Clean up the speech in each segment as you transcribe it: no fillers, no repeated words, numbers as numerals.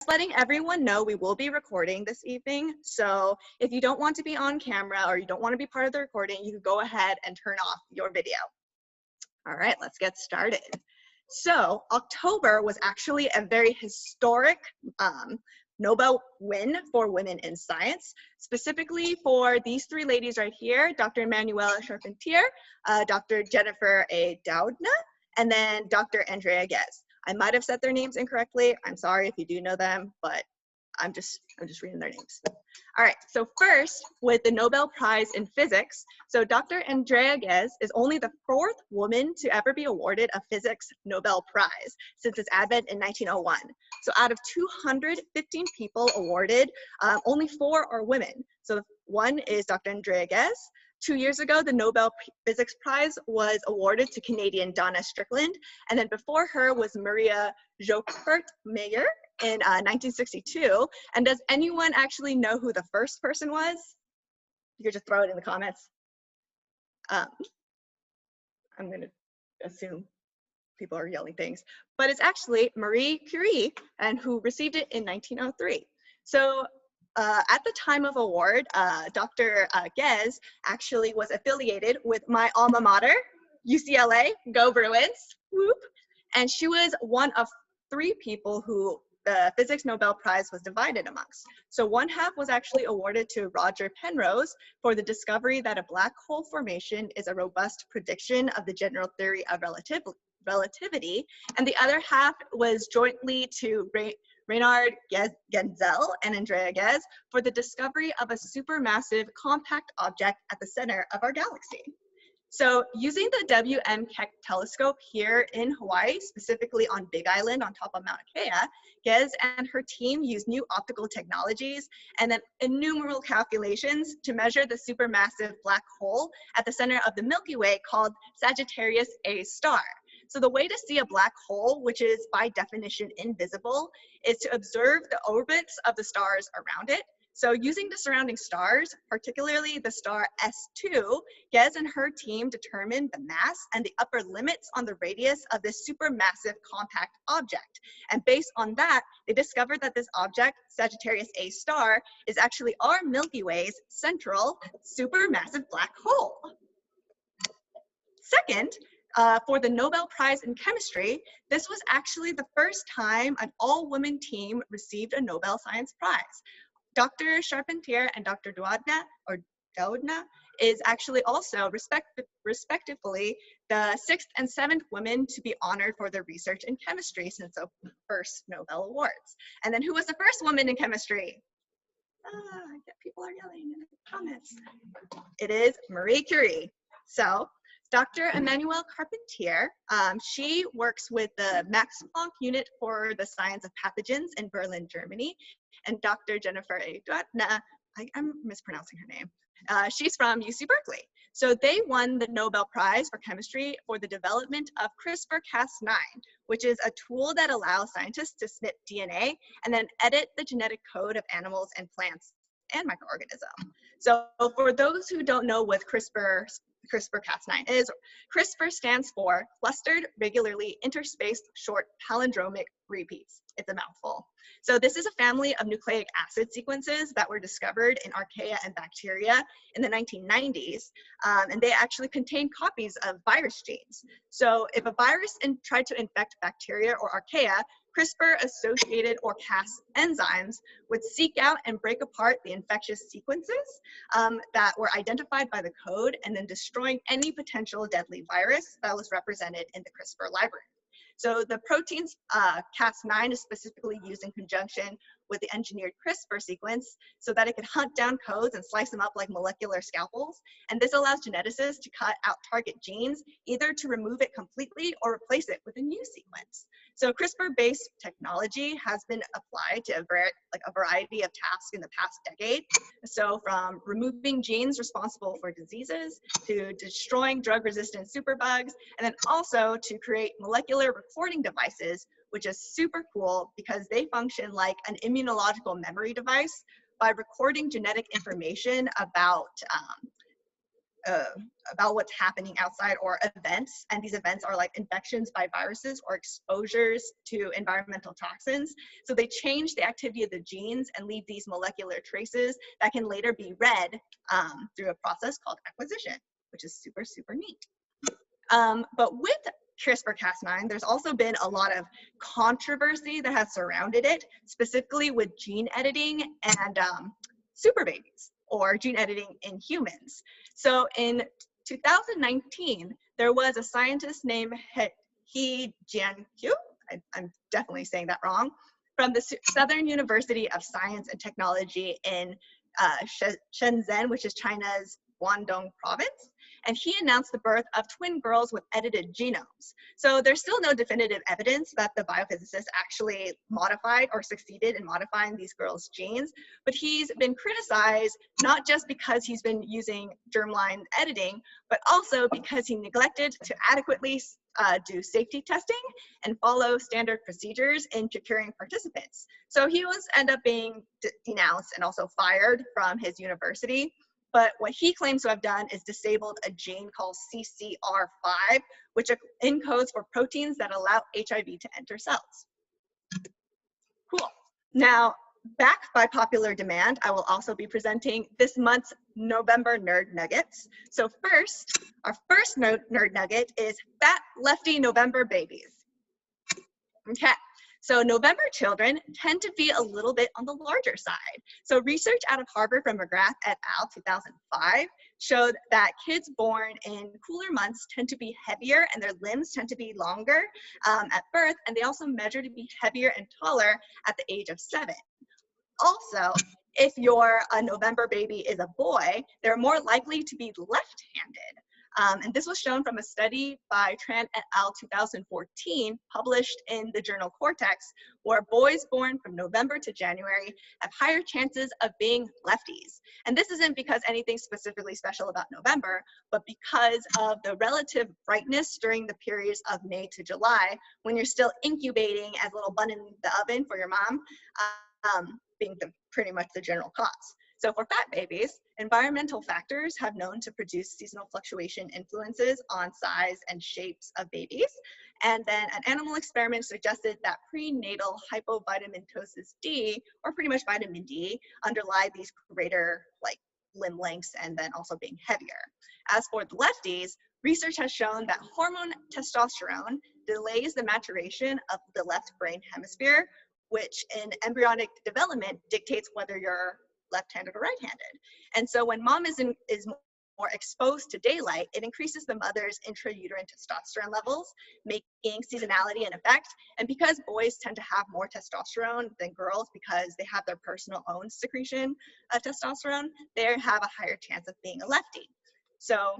letting everyone know we will be recording this evening. So if you don't want to be on camera or you don't want to be part of the recording, you can go ahead and turn off your video. All right, let's get started. So October was actually a very historic Nobel win for women in science, specifically for these three ladies right here, Dr. Emanuela Charpentier, Dr. Jennifer A. Doudna, and then Dr. Andrea Ghez. I might have said their names incorrectly. I'm sorry if you do know them, but I'm just reading their names. All right, so first with the Nobel Prize in Physics, so Dr. Andrea Ghez is only the fourth woman to ever be awarded a physics Nobel Prize since its advent in 1901. So out of 215 people awarded, only 4 are women. So one is Dr. Andrea Ghez. 2 years ago, the Nobel Physics Prize was awarded to Canadian Donna Strickland, and then before her was Maria Jokert-Mayer in 1962. And does anyone actually know who the first person was? You could just throw it in the comments. I'm going to assume people are yelling things, but it's actually Marie Curie, and who received it in 1903. So at the time of award, Dr. Ghez actually was affiliated with my alma mater, UCLA, go Bruins, whoop. And she was one of 3 people who the Physics Nobel Prize was divided amongst. So one half was actually awarded to Roger Penrose for the discovery that a black hole formation is a robust prediction of the general theory of relativity, and the other half was jointly to Reynard Genzel and Andrea Ghez for the discovery of a supermassive compact object at the center of our galaxy. So using the WM Keck telescope here in Hawaii, specifically on Big Island on top of Mauna Kea, Ghez and her team used new optical technologies and then innumerable calculations to measure the supermassive black hole at the center of the Milky Way called Sagittarius A star. So the way to see a black hole, which is by definition invisible, is to observe the orbits of the stars around it. So using the surrounding stars, particularly the star S2, Ghez and her team determined the mass and the upper limits on the radius of this supermassive compact object. And based on that, they discovered that this object, Sagittarius A star, is actually our Milky Way's central supermassive black hole. Second, for the Nobel Prize in Chemistry, this was actually the first time an all-women team received a Nobel Science Prize. Dr. Charpentier and Dr. Doudna is actually also, respectively, the 6th and 7th women to be honored for their research in chemistry since the first Nobel Awards. And then who was the first woman in chemistry? People are yelling in the comments. It is Marie Curie. So Dr. Emanuela Charpentier, she works with the Max Planck Unit for the Science of Pathogens in Berlin, Germany. And Dr. Jennifer A. Doudna, I'm mispronouncing her name. She's from UC Berkeley. So they won the Nobel Prize for Chemistry for the development of CRISPR-Cas9, which is a tool that allows scientists to snip DNA and then edit the genetic code of animals and plants and microorganisms. So for those who don't know what CRISPR-Cas9 is, CRISPR stands for Clustered Regularly Interspaced Short Palindromic Repeats. It's a mouthful. So this is a family of nucleic acid sequences that were discovered in archaea and bacteria in the 1990s, and they actually contain copies of virus genes. So if a virus tried to infect bacteria or archaea, CRISPR-associated or Cas enzymes would seek out and break apart the infectious sequences that were identified by the code, and then destroying any potential deadly virus that was represented in the CRISPR library. So the proteins Cas9 is specifically used in conjunction with the engineered CRISPR sequence so that it could hunt down codes and slice them up like molecular scalpels. And this allows geneticists to cut out target genes, either to remove it completely or replace it with a new sequence. So CRISPR-based technology has been applied to a variety of tasks in the past decade. So from removing genes responsible for diseases to destroying drug-resistant superbugs, and then also to create molecular recording devices, which is super cool because they function like an immunological memory device by recording genetic information about about what's happening outside or events, and these events are like infections by viruses or exposures to environmental toxins. So they change the activity of the genes and leave these molecular traces that can later be read through a process called acquisition, which is super, super neat. But with CRISPR-Cas9, there's also been a lot of controversy that has surrounded it, specifically with gene editing and super babies, or gene editing in humans. So in 2019, there was a scientist named He Jiankyu, I'm definitely saying that wrong, from the Southern University of Science and Technology in Shenzhen, which is China's Guangdong province. And he announced the birth of twin girls with edited genomes. So there's still no definitive evidence that the biophysicist actually modified or succeeded in modifying these girls' genes, but he's been criticized not just because he's been using germline editing, but also because he neglected to adequately do safety testing and follow standard procedures in procuring participants. So he was end up being denounced and also fired from his university. But what he claims to have done is disabled a gene called CCR5, which encodes for proteins that allow HIV to enter cells. Cool. Now, back by popular demand, I will also be presenting this month's November Nerd Nuggets. So first, our first Nerd Nugget is Fat Lefty November Babies. Okay. So November children tend to be a little bit on the larger side. So research out of Harvard from McGrath et al. 2005 showed that kids born in cooler months tend to be heavier and their limbs tend to be longer at birth, and they also measure to be heavier and taller at the age of 7. Also, if your November baby is a boy, they're more likely to be left-handed. And this was shown from a study by Tran et al. 2014, published in the journal Cortex, where boys born from November to January have higher chances of being lefties. And this isn't because anything specifically special about November, but because of the relative brightness during the periods of May to July, when you're still incubating as a little bun in the oven for your mom, being pretty much the general cause. So for fat babies, environmental factors have known to produce seasonal fluctuation influences on size and shapes of babies. And then an animal experiment suggested that prenatal hypovitamintosis D, or pretty much vitamin D, underlie these greater limb lengths and then also being heavier. As for the lefties, research has shown that hormone testosterone delays the maturation of the left brain hemisphere, which in embryonic development dictates whether you're left-handed or right-handed. And so when mom is more exposed to daylight, it increases the mother's intrauterine testosterone levels, making seasonality in effect. And because boys tend to have more testosterone than girls because they have their personal own secretion of testosterone, they have a higher chance of being a lefty. So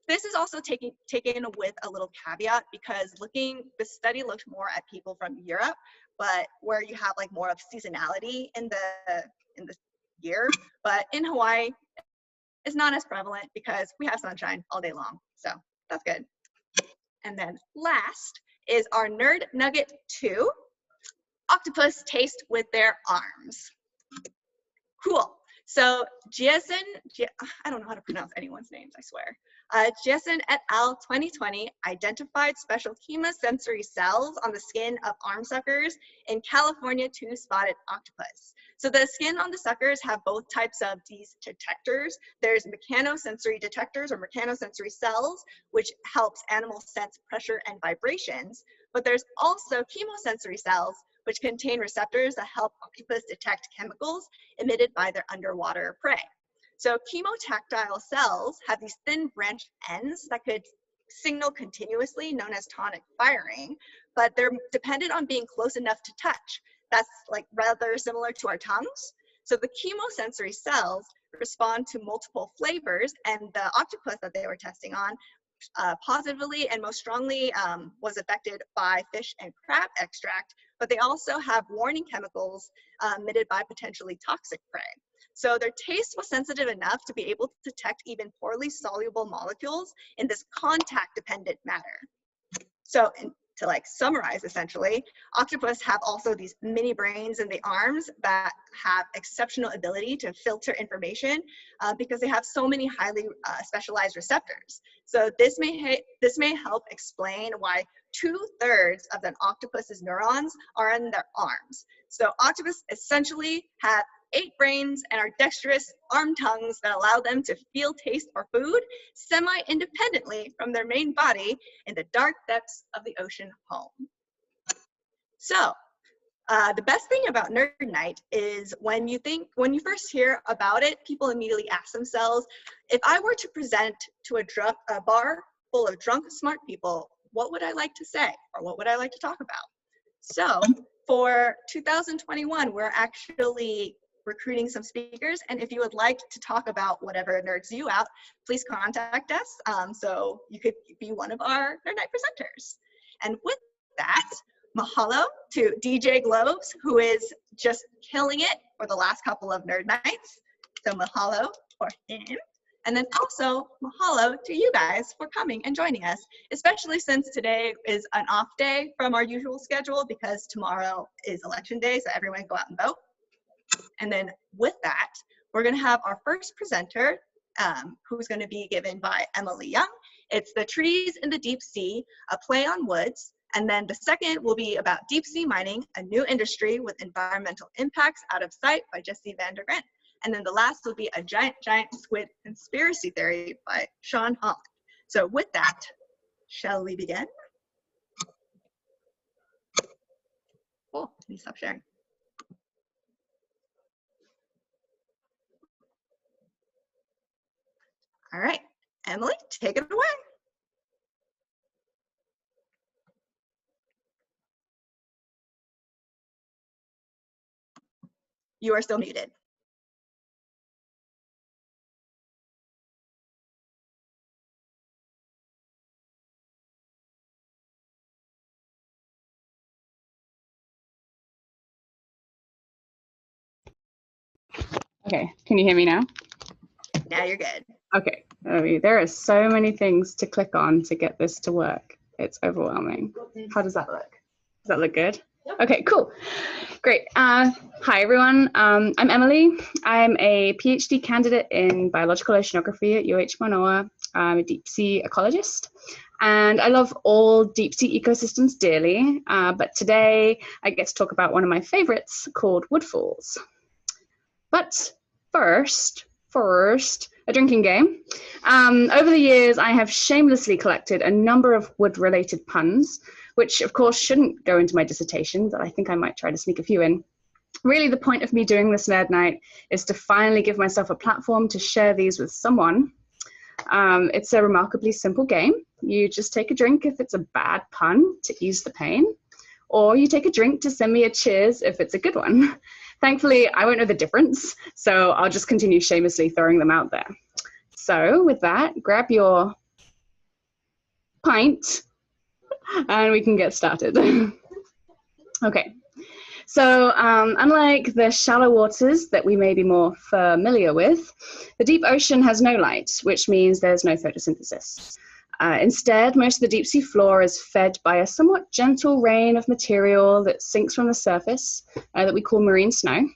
this is also taken with a little caveat, because the study looked more at people from Europe, but where you have more of seasonality in the year, but in Hawaii, it's not as prevalent because we have sunshine all day long. So that's good. And then last is our Nerd Nugget 2, octopus taste with their arms. Cool. So I don't know how to pronounce anyone's names, I swear. Jessen et al. 2020 identified special chemosensory cells on the skin of arm suckers in California two-spotted octopus. So the skin on the suckers have both types of these detectors. There's mechanosensory detectors or mechanosensory cells, which helps animals sense pressure and vibrations. But there's also chemosensory cells, which contain receptors that help octopus detect chemicals emitted by their underwater prey. So chemotactile cells have these thin branched ends that could signal continuously, known as tonic firing, but they're dependent on being close enough to touch. That's rather similar to our tongues. So the chemosensory cells respond to multiple flavors, and the octopus that they were testing on positively and most strongly was affected by fish and crab extract, but they also have warning chemicals emitted by potentially toxic prey. So their taste was sensitive enough to be able to detect even poorly soluble molecules in this contact-dependent matter. So to like summarize, essentially, octopus have also these mini brains in the arms that have exceptional ability to filter information because they have so many highly specialized receptors. So this may help explain why 2/3 of an octopus's neurons are in their arms. So octopus essentially have 8 brains and are dexterous arm tongues that allow them to feel taste or food semi-independently from their main body in the dark depths of the ocean home. So the best thing about Nerd Nite is when you first hear about it, people immediately ask themselves, if I were to present to a bar full of drunk, smart people, what would I like to say? Or what would I like to talk about? So for 2021, we're actually recruiting some speakers, and if you would like to talk about whatever nerds you out, please contact us so you could be one of our Nerd Nite presenters. And with that, mahalo to DJ Globes, who is just killing it for the last couple of Nerd Nites. So mahalo for him. And then also mahalo to you guys for coming and joining us, especially since today is an off day from our usual schedule because tomorrow is election day, so everyone go out and vote. And then with that, we're going to have our first presenter, who's going to be given by Emily Young. It's The Trees in the Deep Sea, a play on woods. And then the second will be about deep sea mining, a new industry with environmental impacts out of sight by Jesse van der Grent. And then the last will be a giant squid conspiracy theory by Sean Holland. So with that, shall we begin? Oh, let me stop sharing. All right, Emily, take it away. You are still muted. Okay, can you hear me now? Now you're good. Okay, there are so many things to click on to get this to work. It's overwhelming. How does that look? Does that look good? Yep. Okay, cool. Great. Hi, everyone. I'm Emily. I'm a PhD candidate in biological oceanography at UH Manoa. I'm a deep sea ecologist. And I love all deep sea ecosystems dearly. But today I get to talk about one of my favorites called woodfalls. But first, a drinking game. Over the years, I have shamelessly collected a number of wood-related puns, which of course shouldn't go into my dissertation, but I think I might try to sneak a few in. Really, the point of me doing this Nerd Nite is to finally give myself a platform to share these with someone. It's a remarkably simple game. You just take a drink if it's a bad pun to ease the pain, or you take a drink to send me a cheers if it's a good one. Thankfully, I won't know the difference, so I'll just continue shamelessly throwing them out there. So with that, grab your pint and we can get started. Okay, so unlike the shallow waters that we may be more familiar with, the deep ocean has no light, which means there's no photosynthesis. Instead, most of the deep sea floor is fed by a somewhat gentle rain of material that sinks from the surface that we call marine snow.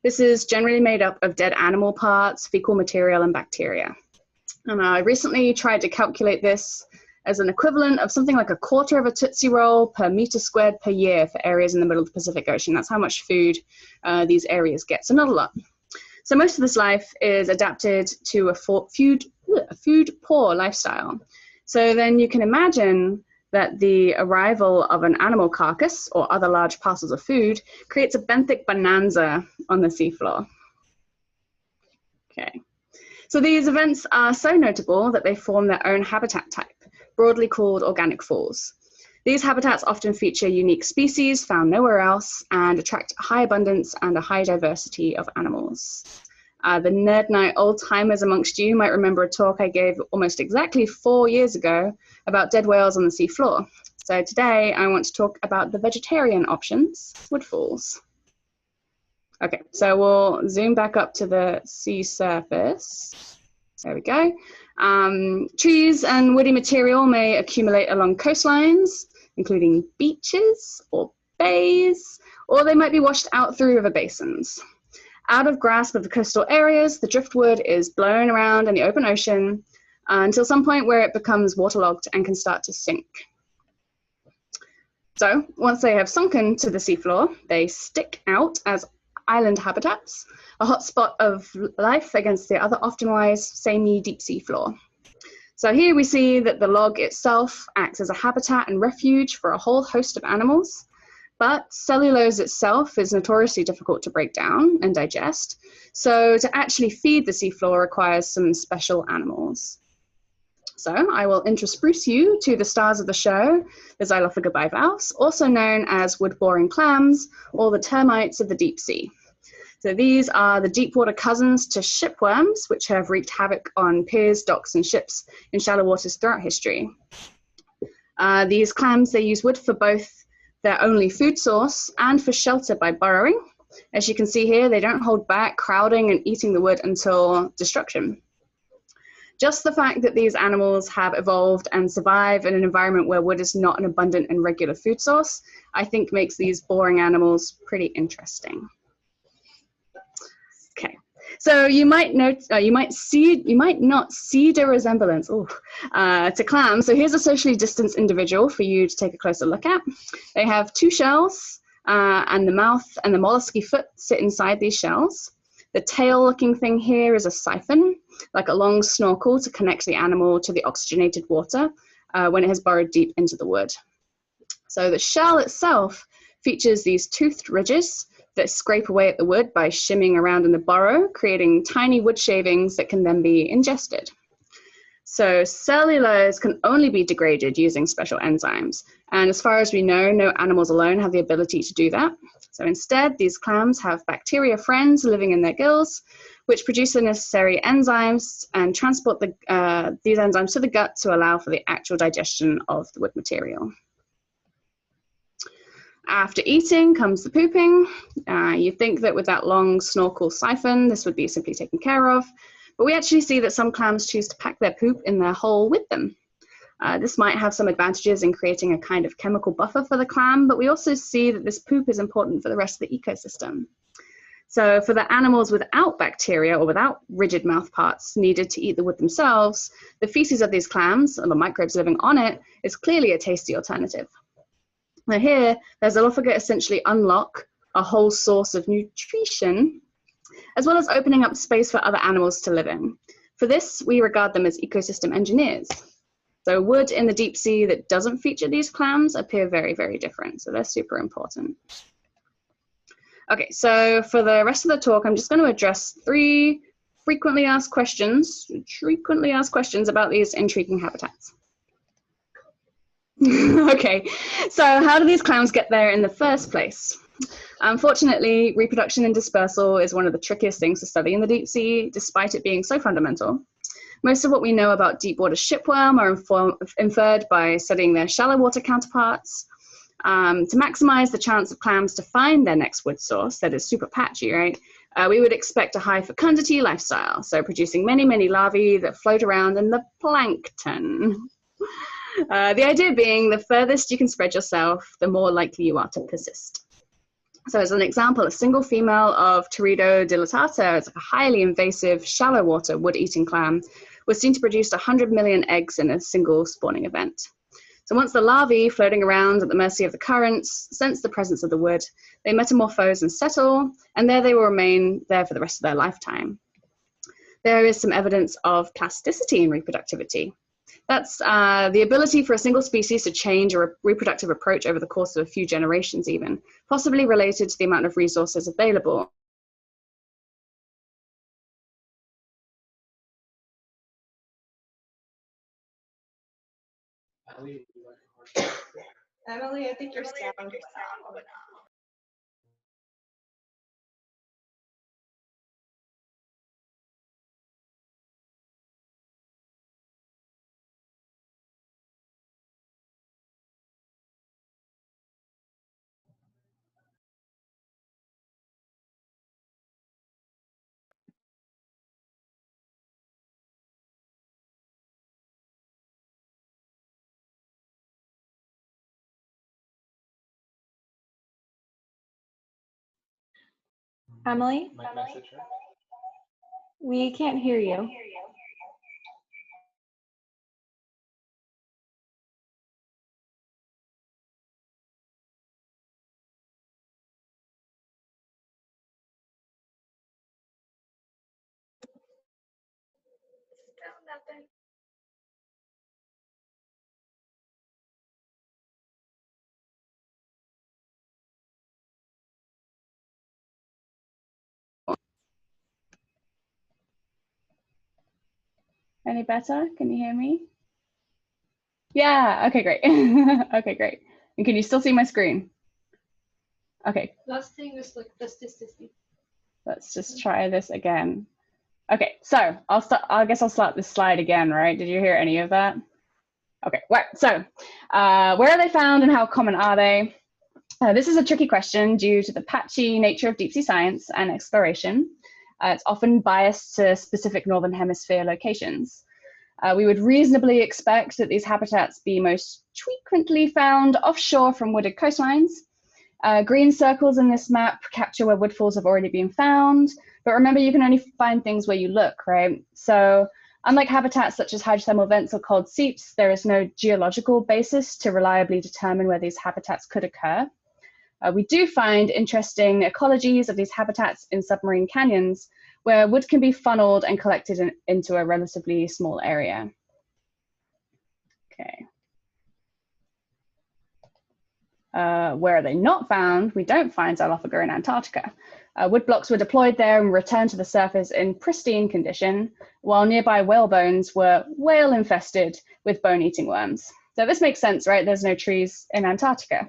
This is generally made up of dead animal parts, fecal material, and bacteria. And I recently tried to calculate this as an equivalent of something like 1/4 of a Tootsie Roll per meter squared per year for areas in the middle of the Pacific Ocean. That's how much food these areas get, so not a lot. So most of this life is adapted to a food-poor lifestyle. So then you can imagine that the arrival of an animal carcass or other large parcels of food creates a benthic bonanza on the seafloor. Okay, so these events are so notable that they form their own habitat type, broadly called organic falls. These habitats often feature unique species found nowhere else and attract a high abundance and a high diversity of animals. The Nerd Nite old-timers amongst you might remember a talk I gave almost exactly 4 years ago about dead whales on the seafloor. So today I want to talk about the vegetarian options, woodfalls. Okay, so we'll zoom back up to the sea surface. There we go. Trees and woody material may accumulate along coastlines, including beaches or bays, or they might be washed out through river basins. Out of grasp of the coastal areas, the driftwood is blown around in the open ocean until some point where it becomes waterlogged and can start to sink. So once they have sunken to the seafloor, they stick out as island habitats, a hotspot of life against the other often wise samey deep sea floor. So here we see that the log itself acts as a habitat and refuge for a whole host of animals, but cellulose itself is notoriously difficult to break down and digest, so to actually feed the seafloor requires some special animals. So I will introduce you to the stars of the show, the Xylophaga bivalves, also known as wood-boring clams, or the termites of the deep sea. So these are the deep water cousins to shipworms, which have wreaked havoc on piers, docks, and ships in shallow waters throughout history. These clams, they use wood for both their only food source and for shelter by burrowing. As you can see here, they don't hold back, crowding and eating the wood until destruction. Just the fact that these animals have evolved and survive in an environment where wood is not an abundant and regular food source, I think makes these boring animals pretty interesting. Okay, so you might not see the resemblance to clams. So here's a socially distanced individual for you to take a closer look at. They have two shells, and the mouth and the mollusky foot sit inside these shells. The tail-looking thing here is a siphon, like a long snorkel to connect the animal to the oxygenated water when it has burrowed deep into the wood. So the shell itself features these toothed ridges that scrape away at the wood by shimming around in the burrow, creating tiny wood shavings that can then be ingested. So cellulose can only be degraded using special enzymes. And as far as we know, no animals alone have the ability to do that. So instead, these clams have bacteria friends living in their gills, which produce the necessary enzymes and transport these enzymes to the gut to allow for the actual digestion of the wood material. After eating comes the pooping. You'd think that with that long snorkel siphon, this would be simply taken care of, but we actually see that some clams choose to pack their poop in their hole with them. This might have some advantages in creating a kind of chemical buffer for the clam, but we also see that this poop is important for the rest of the ecosystem. So for the animals without bacteria or without rigid mouth parts needed to eat the wood themselves, the feces of these clams, and the microbes living on it, is clearly a tasty alternative. Now here, the Xylophaga essentially unlock a whole source of nutrition, as well as opening up space for other animals to live in. For this, we regard them as ecosystem engineers. So wood in the deep sea that doesn't feature these clams appear very, very different. So they're super important. Okay, so for the rest of the talk, I'm just going to address 3 frequently asked questions about these intriguing habitats. Okay, so how do these clams get there in the first place? Unfortunately, reproduction and dispersal is one of the trickiest things to study in the deep sea, despite it being so fundamental. Most of what we know about deep water shipworm are inferred by studying their shallow water counterparts. To maximize the chance of clams to find their next wood source that is super patchy, right? We would expect a high fecundity lifestyle, so producing many, many larvae that float around in the plankton. The idea being the furthest you can spread yourself, the more likely you are to persist. So as an example, a single female of Teredo dilatata, it's a highly invasive, shallow water wood-eating clam, was seen to produce 100 million eggs in a single spawning event. So once the larvae floating around at the mercy of the currents sense the presence of the wood, they metamorphose and settle, and there they will remain there for the rest of their lifetime. There is some evidence of plasticity in reproductivity. That's the ability for a single species to change a reproductive approach over the course of a few generations even, possibly related to the amount of resources available. Emily, I think your sound is out. Emily? Might message her. We can't hear you. Still nothing. Any better? Can you hear me? Yeah, okay, great. Okay, great. And can you still see my screen? Okay. Last thing is like this. Let's just try this again. Okay, so I guess I'll start this slide again, right? Did you hear any of that? Okay, right, so where are they found and how common are they? This is a tricky question due to the patchy nature of deep sea science and exploration. It's often biased to specific Northern Hemisphere locations. We would reasonably expect that these habitats be most frequently found offshore from wooded coastlines. Green circles in this map capture where woodfalls have already been found, but remember you can only find things where you look, right? So unlike habitats such as hydrothermal vents or cold seeps, there is no geological basis to reliably determine where these habitats could occur. We do find interesting ecologies of these habitats in submarine canyons where wood can be funneled and collected into a relatively small area. Okay. Where are they not found? We don't find Xylophaga in Antarctica. Wood blocks were deployed there and returned to the surface in pristine condition, while nearby whale bones were whale infested with bone-eating worms. So this makes sense, right? There's no trees in Antarctica.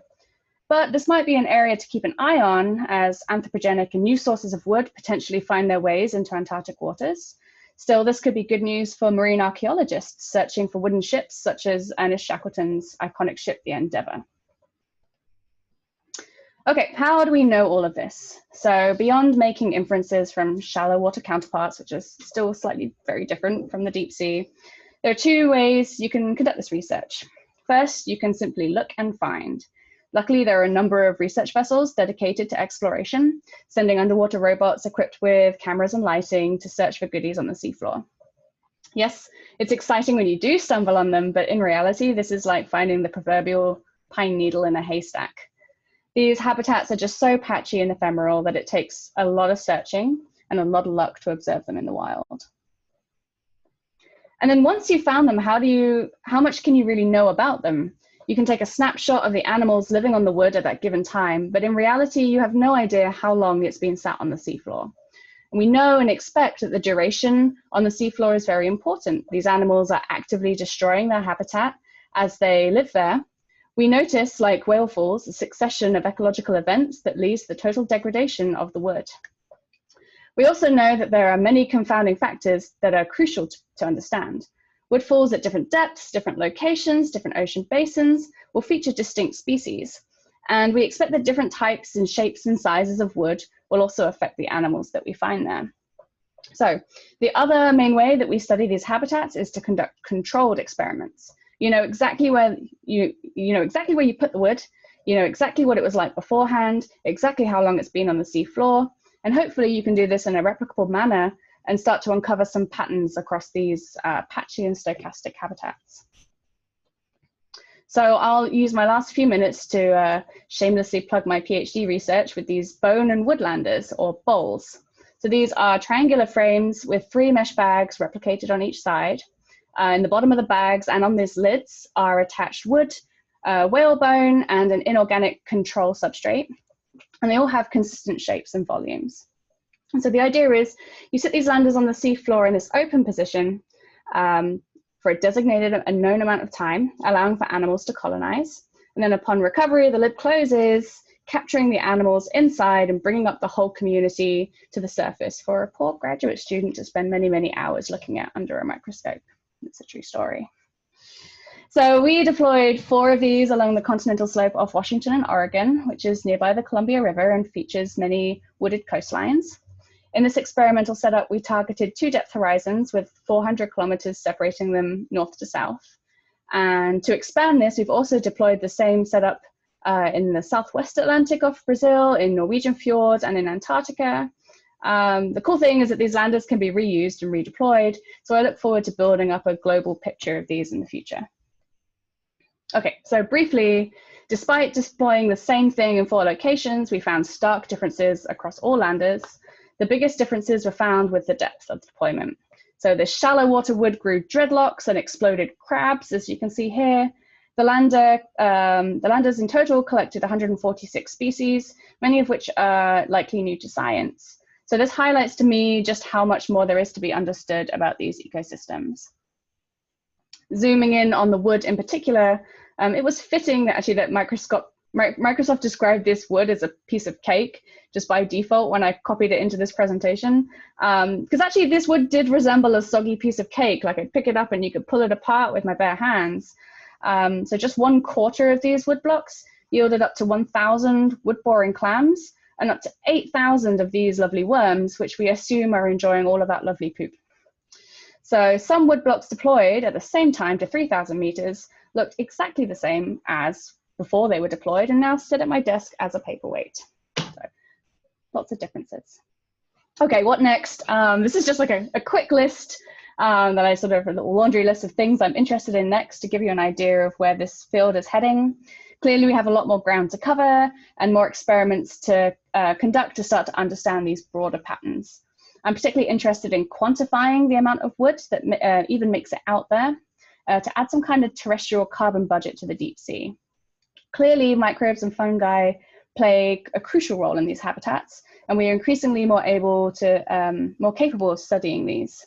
But this might be an area to keep an eye on as anthropogenic and new sources of wood potentially find their ways into Antarctic waters. Still, this could be good news for marine archaeologists searching for wooden ships such as Ernest Shackleton's iconic ship, the Endeavour. Okay, how do we know all of this? So beyond making inferences from shallow water counterparts, which is still slightly very different from the deep sea, there are two ways you can conduct this research. First, you can simply look and find. Luckily, there are a number of research vessels dedicated to exploration, sending underwater robots equipped with cameras and lighting to search for goodies on the seafloor. Yes, it's exciting when you do stumble on them, but in reality, this is like finding the proverbial pine needle in a haystack. These habitats are just so patchy and ephemeral that it takes a lot of searching and a lot of luck to observe them in the wild. And then once you've found them, how much can you really know about them? You can take a snapshot of the animals living on the wood at that given time, but in reality, you have no idea how long it's been sat on the seafloor. And we know and expect that the duration on the seafloor is very important. These animals are actively destroying their habitat as they live there. We notice, like whale falls, a succession of ecological events that leads to the total degradation of the wood. We also know that there are many confounding factors that are crucial to understand. Woodfalls at different depths, different locations, different ocean basins will feature distinct species. And we expect that different types and shapes and sizes of wood will also affect the animals that we find there. So the other main way that we study these habitats is to conduct controlled experiments. You know exactly where you put the wood, you know exactly what it was like beforehand, exactly how long it's been on the sea floor, and hopefully you can do this in a replicable manner and start to uncover some patterns across these patchy and stochastic habitats. So I'll use my last few minutes to shamelessly plug my PhD research with these bone and woodlanders, or BOLs. So these are triangular frames with 3 mesh bags replicated on each side. In the bottom of the bags and on these lids are attached wood, whalebone, and an inorganic control substrate. And they all have consistent shapes and volumes. And so the idea is you sit these landers on the seafloor in this open position for a designated and known amount of time, allowing for animals to colonize. And then upon recovery, the lid closes, capturing the animals inside and bringing up the whole community to the surface for a poor graduate student to spend many, many hours looking at under a microscope. It's a true story. So we deployed 4 of these along the continental slope of Washington and Oregon, which is nearby the Columbia River and features many wooded coastlines. In this experimental setup, we targeted 2 depth horizons with 400 kilometers separating them north to south. And to expand this, we've also deployed the same setup in the Southwest Atlantic off Brazil, in Norwegian fjords, and in Antarctica. The cool thing is that these landers can be reused and redeployed, so I look forward to building up a global picture of these in the future. Okay, so briefly, despite deploying the same thing in 4 locations, we found stark differences across all landers. The biggest differences were found with the depth of deployment. So the shallow water wood grew dreadlocks and exploded crabs, as you can see here. The landers in total collected 146 species, many of which are likely new to science. So this highlights to me just how much more there is to be understood about these ecosystems. Zooming in on the wood in particular, it was fitting that actually that Microsoft described this wood as a piece of cake just by default when I copied it into this presentation. Because actually this wood did resemble a soggy piece of cake, like I'd pick it up and you could pull it apart with my bare hands. So just 1/4 of these wood blocks yielded up to 1,000 wood-boring clams and up to 8,000 of these lovely worms, which we assume are enjoying all of that lovely poop. So some wood blocks deployed at the same time to 3,000 meters looked exactly the same as before they were deployed and now sit at my desk as a paperweight. So lots of differences. Okay, what next? This is just like a quick list that I sort of a little laundry list of things I'm interested in next to give you an idea of where this field is heading. Clearly, we have a lot more ground to cover and more experiments to conduct to start to understand these broader patterns. I'm particularly interested in quantifying the amount of wood that even makes it out there to add some kind of terrestrial carbon budget to the deep sea. Clearly, microbes and fungi play a crucial role in these habitats, and we are increasingly more capable of studying these.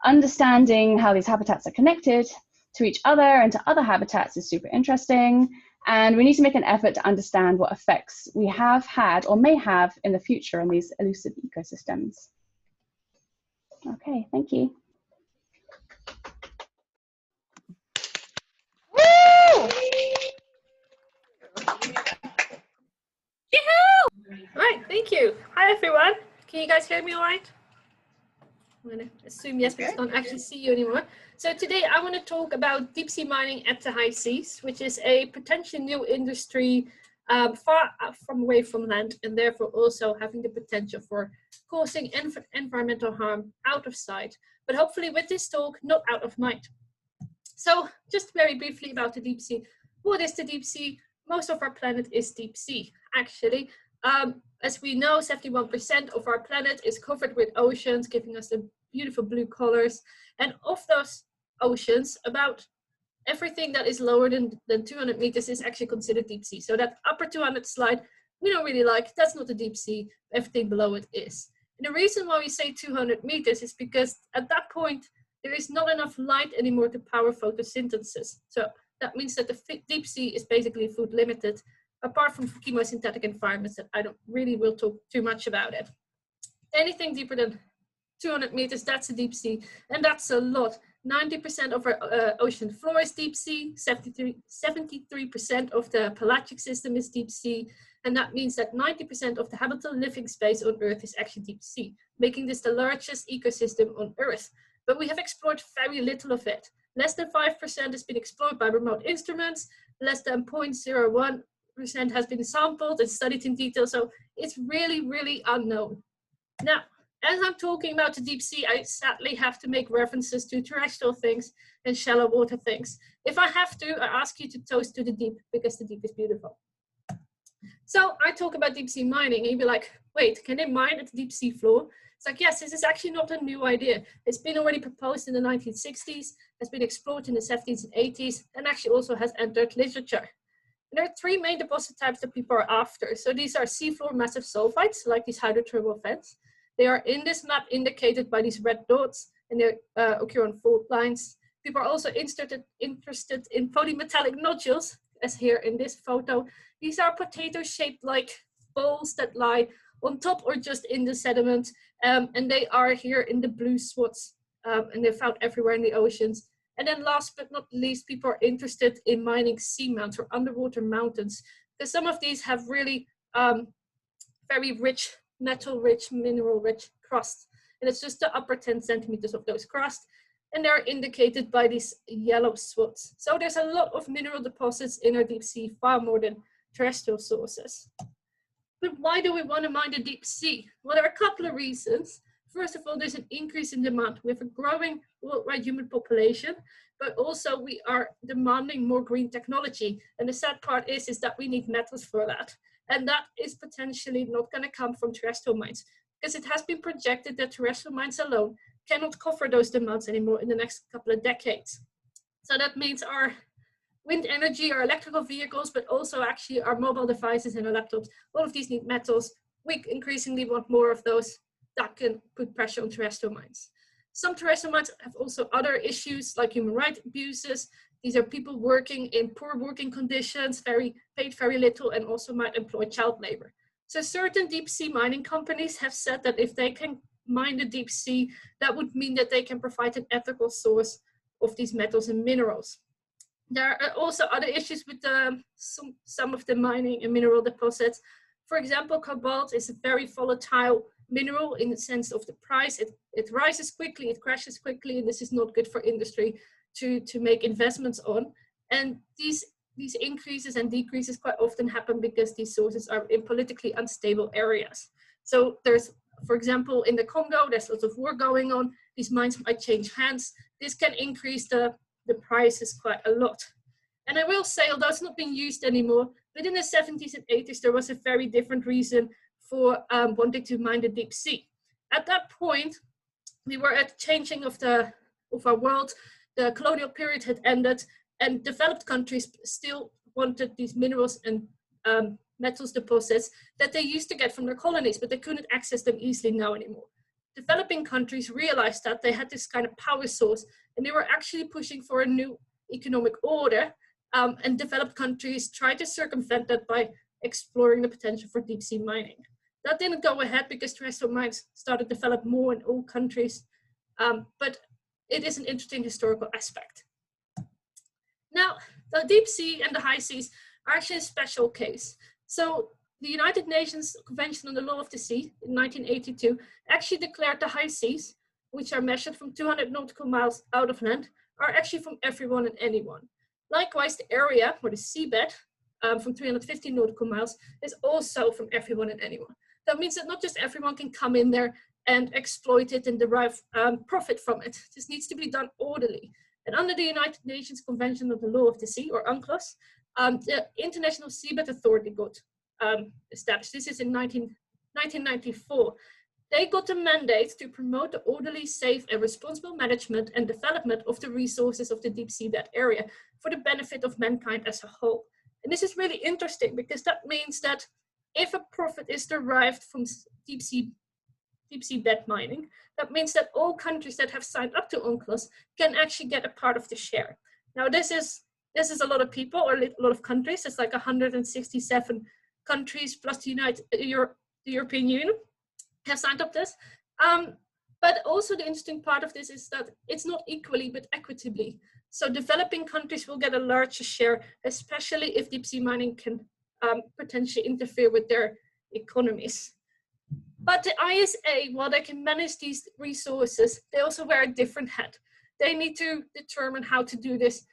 Understanding how these habitats are connected to each other and to other habitats is super interesting, and we need to make an effort to understand what effects we have had or may have in the future on these elusive ecosystems. Okay, thank you. Woo! All right, thank you. Hi, everyone. Can you guys hear me all right? I'm going to assume yes, because I don't actually see you anymore. So today I want to talk about deep sea mining at the high seas, which is a potentially new industry far away from land, and therefore also having the potential for causing environmental harm out of sight, but hopefully with this talk, not out of mind. So just very briefly about the deep sea. What is the deep sea? Most of our planet is deep sea, actually. As we know, 71% of our planet is covered with oceans, giving us the beautiful blue colors. And of those oceans, about everything that is lower than 200 meters is actually considered deep sea. So that upper 200 slide, we don't really like, that's not the deep sea, everything below it is. And the reason why we say 200 meters is because at that point, there is not enough light anymore to power photosynthesis. So that means that the deep sea is basically food limited, apart from chemosynthetic environments that I don't really will talk too much about it. Anything deeper than 200 meters, that's the deep sea, and that's a lot. 90% of our ocean floor is deep sea, 73% of the pelagic system is deep sea, and that means that 90% of the habitable living space on Earth is actually deep sea, making this the largest ecosystem on Earth. But we have explored very little of it. Less than 5% has been explored by remote instruments, less than 0.01% has been sampled and studied in detail, so it's really, really unknown. Now, as I'm talking about the deep sea, I sadly have to make references to terrestrial things and shallow water things. If I have to, I ask you to toast to the deep, because the deep is beautiful. So I talk about deep sea mining, and you'd be like, wait, can they mine at the deep sea floor? It's like, yes, this is actually not a new idea. It's been already proposed in the 1960s, has been explored in the 70s and 80s, and actually also has entered literature. And there are 3 main deposit types that people are after. So these are seafloor massive sulfides, like these hydrothermal vents. They are in this map indicated by these red dots, and they occur on fault lines. People are also interested in polymetallic nodules, as here in this photo. These are potato-shaped like balls that lie on top or just in the sediment, and they are here in the blue spots, and they're found everywhere in the oceans. And then last but not least, people are interested in mining seamounts or underwater mountains, because some of these have really very rich, metal-rich, mineral-rich crust. And it's just the upper 10 centimeters of those crust, and they're indicated by these yellow spots. So there's a lot of mineral deposits in our deep sea, far more than terrestrial sources. But why do we want to mine the deep sea? Well, there are a couple of reasons. First of all, there's an increase in demand. We have a growing worldwide human population, but also we are demanding more green technology. And the sad part is that we need metals for that. And that is potentially not going to come from terrestrial mines, because it has been projected that terrestrial mines alone cannot cover those demands anymore in the next couple of decades. So that means our wind energy, our electrical vehicles, but also actually our mobile devices and our laptops, all of these need metals. We increasingly want more of those that can put pressure on terrestrial mines. Some terrestrial mines have also other issues like human rights abuses. These are people working in poor working conditions, paid very little, and also might employ child labor. So certain deep sea mining companies have said that if they can mine the deep sea, that would mean that they can provide an ethical source of these metals and minerals. There are also other issues with some of the mining and mineral deposits. For example, cobalt is a very volatile mineral in the sense of the price. It rises quickly, it crashes quickly, and this is not good for industry to make investments on. And these increases and decreases quite often happen because these sources are in politically unstable areas. So there's, for example, in the Congo, there's lots of war going on. These mines might change hands. This can increase the prices quite a lot. And I will say, although it's not being used anymore, but in the 70s and 80s, there was a very different reason for wanting to mine the deep sea. At that point, we were at the changing of our world. The colonial period had ended, and developed countries still wanted these minerals and metals deposits that they used to get from their colonies, but they couldn't access them easily now anymore. Developing countries realized that they had this kind of power source, and they were actually pushing for a new economic order, and developed countries tried to circumvent that by exploring the potential for deep sea mining. That didn't go ahead because terrestrial mines started to develop more in all countries, but it is an interesting historical aspect. Now, the deep sea and the high seas are actually a special case. So the United Nations Convention on the Law of the Sea in 1982 actually declared the high seas, which are measured from 200 nautical miles out of land, are actually from everyone and anyone. Likewise, the area, or the seabed, from 350 nautical miles, is also from everyone and anyone. That means that not just everyone can come in there and exploit it and derive profit from it. This needs to be done orderly. And under the United Nations Convention on the Law of the Sea, or UNCLOS, the International Seabed Authority got established. This is in 1994. They got a mandate to promote the orderly, safe, and responsible management and development of the resources of the deep seabed area for the benefit of mankind as a whole. And this is really interesting because that means that if a profit is derived from deep seabed mining, that means that all countries that have signed up to UNCLOS can actually get a part of the share. Now, this is a lot of people, or a lot of countries. It's like 167 countries plus the European Union have signed up this. But also the interesting part of this is that it's not equally, but equitably. So developing countries will get a larger share, especially if deep sea mining can potentially interfere with their economies. But the ISA, while they can manage these resources, they also wear a different hat. They need to determine how to do this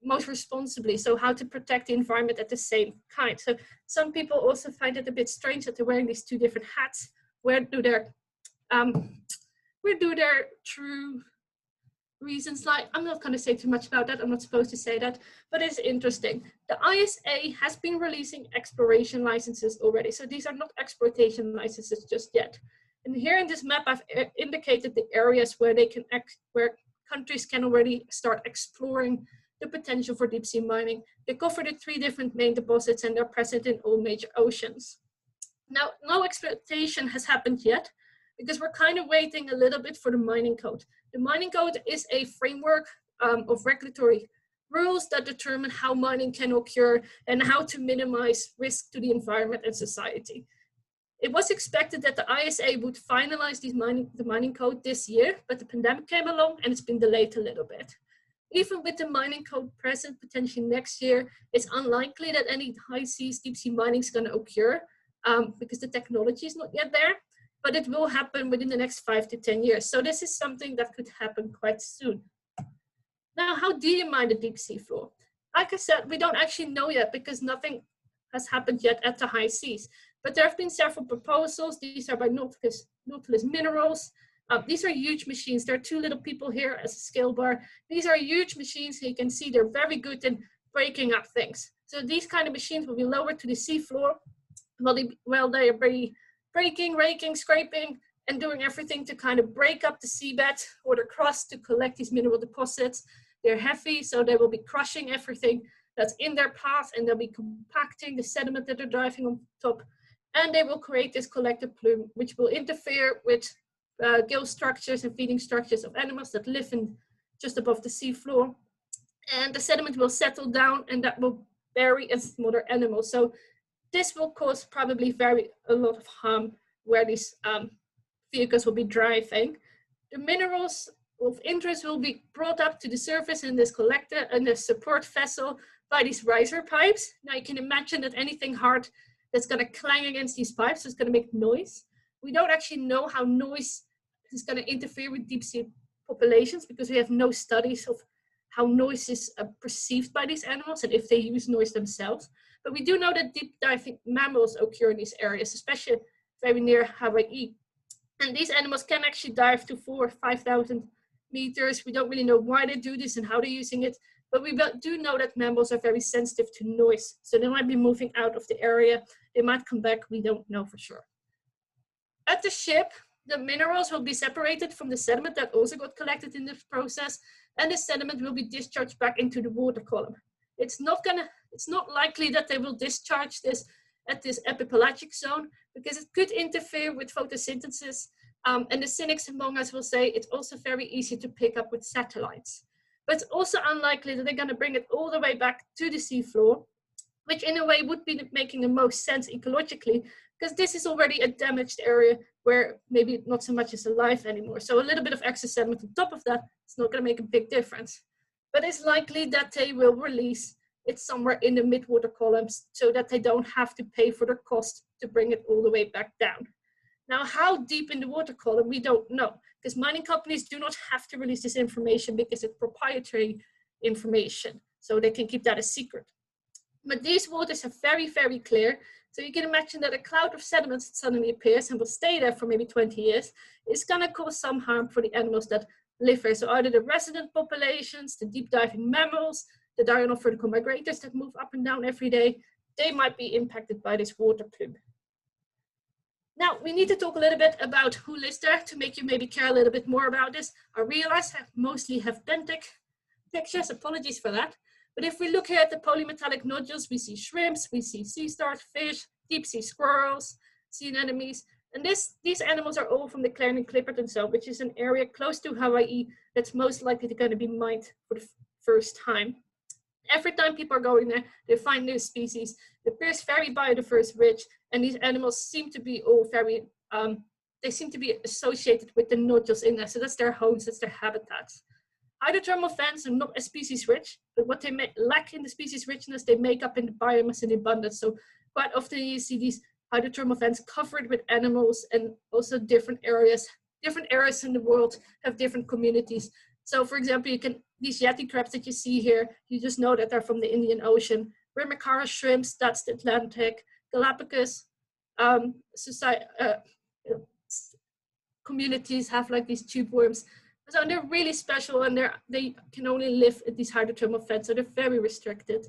most responsibly, so how to protect the environment at the same time. So some people also find it a bit strange that they're wearing these two different hats. Where do their true reasons lie? I'm not going to say too much about that. I'm not supposed to say that, but it's interesting. The ISA has been releasing exploration licenses already. So these are not exploitation licenses just yet. And here in this map, I've indicated the areas where where countries can already start exploring the potential for deep sea mining. They cover the 3 different main deposits and they're present in all major oceans. Now, no exploitation has happened yet because we're kind of waiting a little bit for the mining code. The mining code is a framework of regulatory rules that determine how mining can occur and how to minimize risk to the environment and society. It was expected that the ISA would finalize the mining code this year, but the pandemic came along and it's been delayed a little bit. Even with the mining code present potentially next year, it's unlikely that any high seas deep sea mining is going to occur because the technology is not yet there, but it will happen within the next 5 to 10 years. So this is something that could happen quite soon. Now, how do you mine the deep sea floor? Like I said, we don't actually know yet because nothing has happened yet at the high seas. But there have been several proposals. These are by Nautilus Minerals. These are huge machines. There are two little people here as a scale bar. These are huge machines. You can see they're very good in breaking up things. So these kind of machines will be lowered to the seafloor while they are breaking, raking, scraping, and doing everything to kind of break up the seabed or the crust to collect these mineral deposits. They're heavy, so they will be crushing everything that's in their path, and they'll be compacting the sediment that they're driving on top, and they will create this collective plume, which will interfere with gill structures and feeding structures of animals that live in just above the seafloor. And the sediment will settle down, and that will bury and smother animals. So this will cause probably a lot of harm where these vehicles will be driving. The minerals of interest will be brought up to the surface in this collector and the support vessel by these riser pipes. Now you can imagine that anything hard that's going to clang against these pipes is going to make noise. We don't actually know how noise is going to interfere with deep sea populations because we have no studies of how noise is perceived by these animals and if they use noise themselves. But we do know that deep diving mammals occur in these areas, especially very near Hawaii. And these animals can actually dive to 4,000 or 5,000 meters. We don't really know why they do this and how they're using it, but we do know that mammals are very sensitive to noise. So they might be moving out of the area. They might come back, we don't know for sure. At the ship, the minerals will be separated from the sediment that also got collected in this process, and the sediment will be discharged back into the water column. It's not likely that they will discharge this at this epipelagic zone because it could interfere with photosynthesis. And the cynics among us will say it's also very easy to pick up with satellites. But it's also unlikely that they're going to bring it all the way back to the seafloor, which in a way would be making the most sense ecologically, because this is already a damaged area where maybe not so much is alive anymore. So a little bit of excess sediment on top of that is not going to make a big difference. But it's likely that they will release it somewhere in the mid-water columns so that they don't have to pay for the cost to bring it all the way back down. Now, how deep in the water column, we don't know, because mining companies do not have to release this information because it's proprietary information, so they can keep that a secret. But these waters are very, very clear. So you can imagine that a cloud of sediment suddenly appears and will stay there for maybe 20 years. It's going to cause some harm for the animals that live there. So either the resident populations, the deep diving mammals, the diurnal-vertical migrators that move up and down every day, they might be impacted by this water plume. Now, we need to talk a little bit about who lives there to make you maybe care a little bit more about this. I realize I mostly have benthic pictures, apologies for that. But if we look here at the polymetallic nodules, we see shrimps, we see sea starfish, deep sea squirrels, sea anemones. And these animals are all from the Clarion-Clipperton Zone, which is an area close to Hawaii that's most likely going to be mined for the first time. Every time people are going there, they find new species. The pier is very biodiverse rich, and these animals seem to be all very, they seem to be associated with the nodules in there. So that's their homes, that's their habitats. Hydrothermal vents are not as species rich, but what they lack in the species richness, they make up in the biomass and abundance. So quite often you see these hydrothermal vents covered with animals, and also different areas in the world have different communities. So for example, these yeti crabs that you see here, you just know that they're from the Indian Ocean. Rimicara shrimps, that's the Atlantic. Galapagos communities have like these tube worms. So they're really special, and they can only live at these hydrothermal vents, so they're very restricted.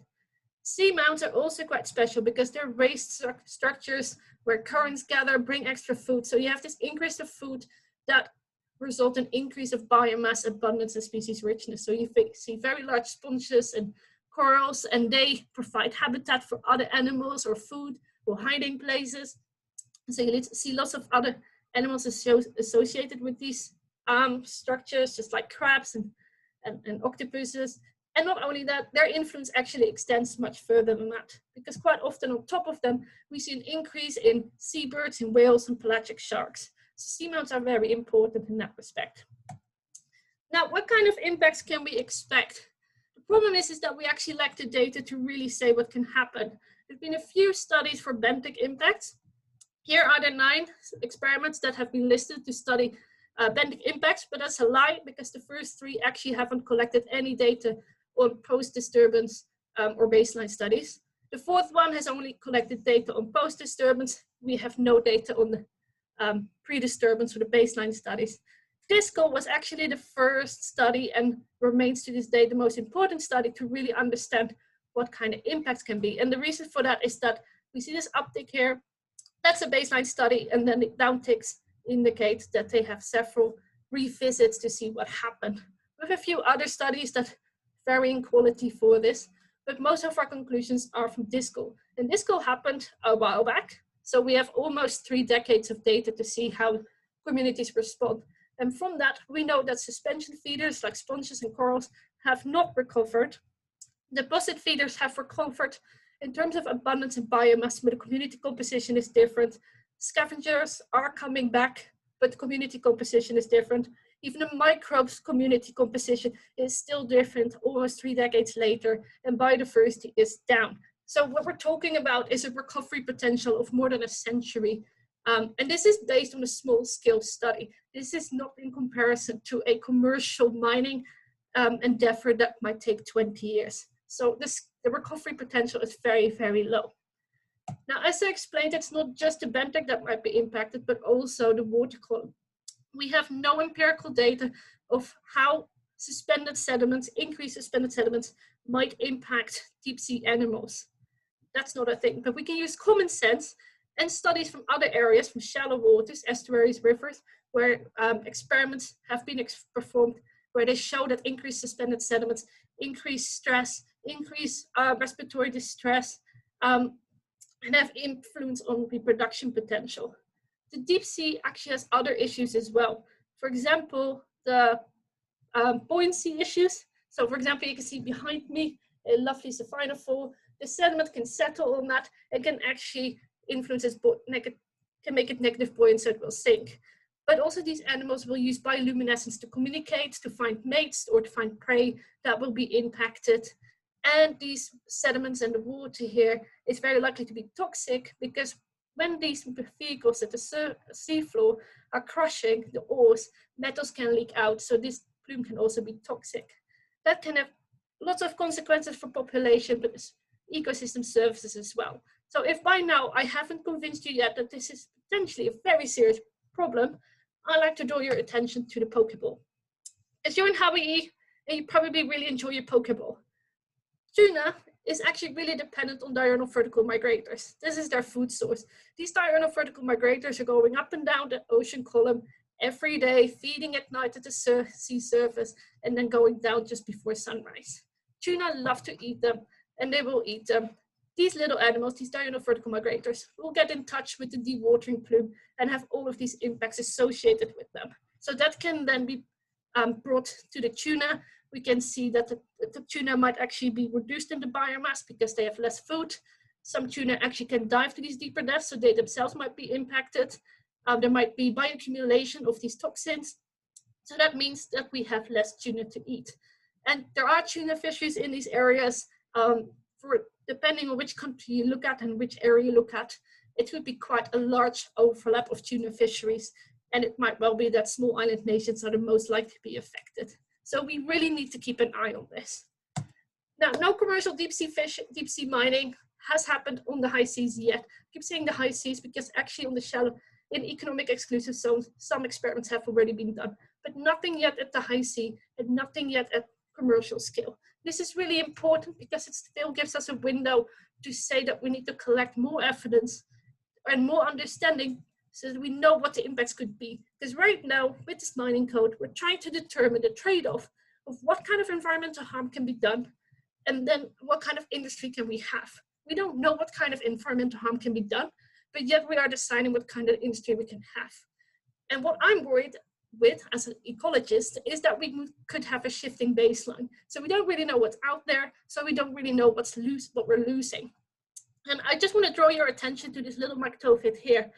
Seamounts are also quite special because they're raised structures where currents gather, bring extra food. So you have this increase of food that result in increase of biomass, abundance, and species richness. So you see very large sponges and corals, and they provide habitat for other animals or food or hiding places. So you see lots of other animals associated with these structures, just like crabs and octopuses. And not only that, their influence actually extends much further than that, because quite often on top of them, we see an increase in seabirds, in whales, and pelagic sharks. So seamounts are very important in that respect. Now, what kind of impacts can we expect? The problem is that we actually lack the data to really say what can happen. There have been a few studies for benthic impacts. Here are the 9 experiments that have been listed to study benthic impacts, but that's a lie because the first 3 actually haven't collected any data on post-disturbance or baseline studies. The fourth one has only collected data on post-disturbance. We have no data on the pre-disturbance or the baseline studies. DISCO was actually the first study and remains to this day the most important study to really understand what kind of impacts can be. And the reason for that is that we see this uptick here. That's a baseline study, and then the downticks indicate that they have several revisits to see what happened. We have a few other studies that vary in quality for this, but most of our conclusions are from DISCO. And DISCO happened a while back, so we have almost 3 decades of data to see how communities respond. And from that, we know that suspension feeders like sponges and corals have not recovered. Deposit feeders have recovered in terms of abundance and biomass, but the community composition is different. Scavengers are coming back, but the community composition is different. Even the microbes community composition is still different almost 3 decades later, and biodiversity is down. So what we're talking about is a recovery potential of more than a century. And this is based on a small scale study. This is not in comparison to a commercial mining endeavor that might take 20 years. So the recovery potential is very, very low. Now, as I explained, it's not just the benthic that might be impacted, but also the water column. We have no empirical data of how suspended sediments, increased suspended sediments, might impact deep sea animals. That's not a thing, but we can use common sense and studies from other areas, from shallow waters, estuaries, rivers, where experiments have been performed, where they show that increased suspended sediments increase stress, increase respiratory distress, and have influence on reproduction potential. The deep sea actually has other issues as well. For example, the buoyancy issues. So for example, you can see behind me a lovely sapphire. The sediment can settle on that and can actually influence its can make it negative buoyant, so it will sink. But also these animals will use bioluminescence to communicate, to find mates or to find prey that will be impacted. And these sediments and the water here is very likely to be toxic, because when these vehicles at the seafloor are crushing the oars, metals can leak out, so this plume can also be toxic. That can have lots of consequences for population, but ecosystem services as well. So if by now I haven't convinced you yet that this is potentially a very serious problem, I'd like to draw your attention to the Pokeball. As you're in Hawaii, and you probably really enjoy your Pokeball, tuna is actually really dependent on diurnal vertical migrators. This is their food source. These diurnal vertical migrators are going up and down the ocean column every day, feeding at night at the sea surface, and then going down just before sunrise. Tuna love to eat them, and they will eat them. These little animals, these diurnal vertical migrators, will get in touch with the dewatering plume and have all of these impacts associated with them. So that can then be brought to the tuna. We can see that the tuna might actually be reduced in the biomass because they have less food. Some tuna actually can dive to these deeper depths, so they themselves might be impacted. There might be bioaccumulation of these toxins. So that means that we have less tuna to eat. And there are tuna fisheries in these areas. Depending on which country you look at and which area you look at, it would be quite a large overlap of tuna fisheries. And it might well be that small island nations are the most likely to be affected. So we really need to keep an eye on this. Now, no commercial deep sea mining has happened on the high seas yet. I keep saying the high seas because actually on the shallow, in economic exclusive zones, some experiments have already been done, but nothing yet at the high sea and nothing yet at commercial scale. This is really important because it still gives us a window to say that we need to collect more evidence and more understanding so that we know what the impacts could be. Because right now, with this mining code, we're trying to determine the trade-off of what kind of environmental harm can be done, and then what kind of industry can we have. We don't know what kind of environmental harm can be done, but yet we are deciding what kind of industry we can have. And what I'm worried with as an ecologist is that we could have a shifting baseline. So we don't really know what's out there, so we don't really know what we're losing. And I just want to draw your attention to this little mactophyte here.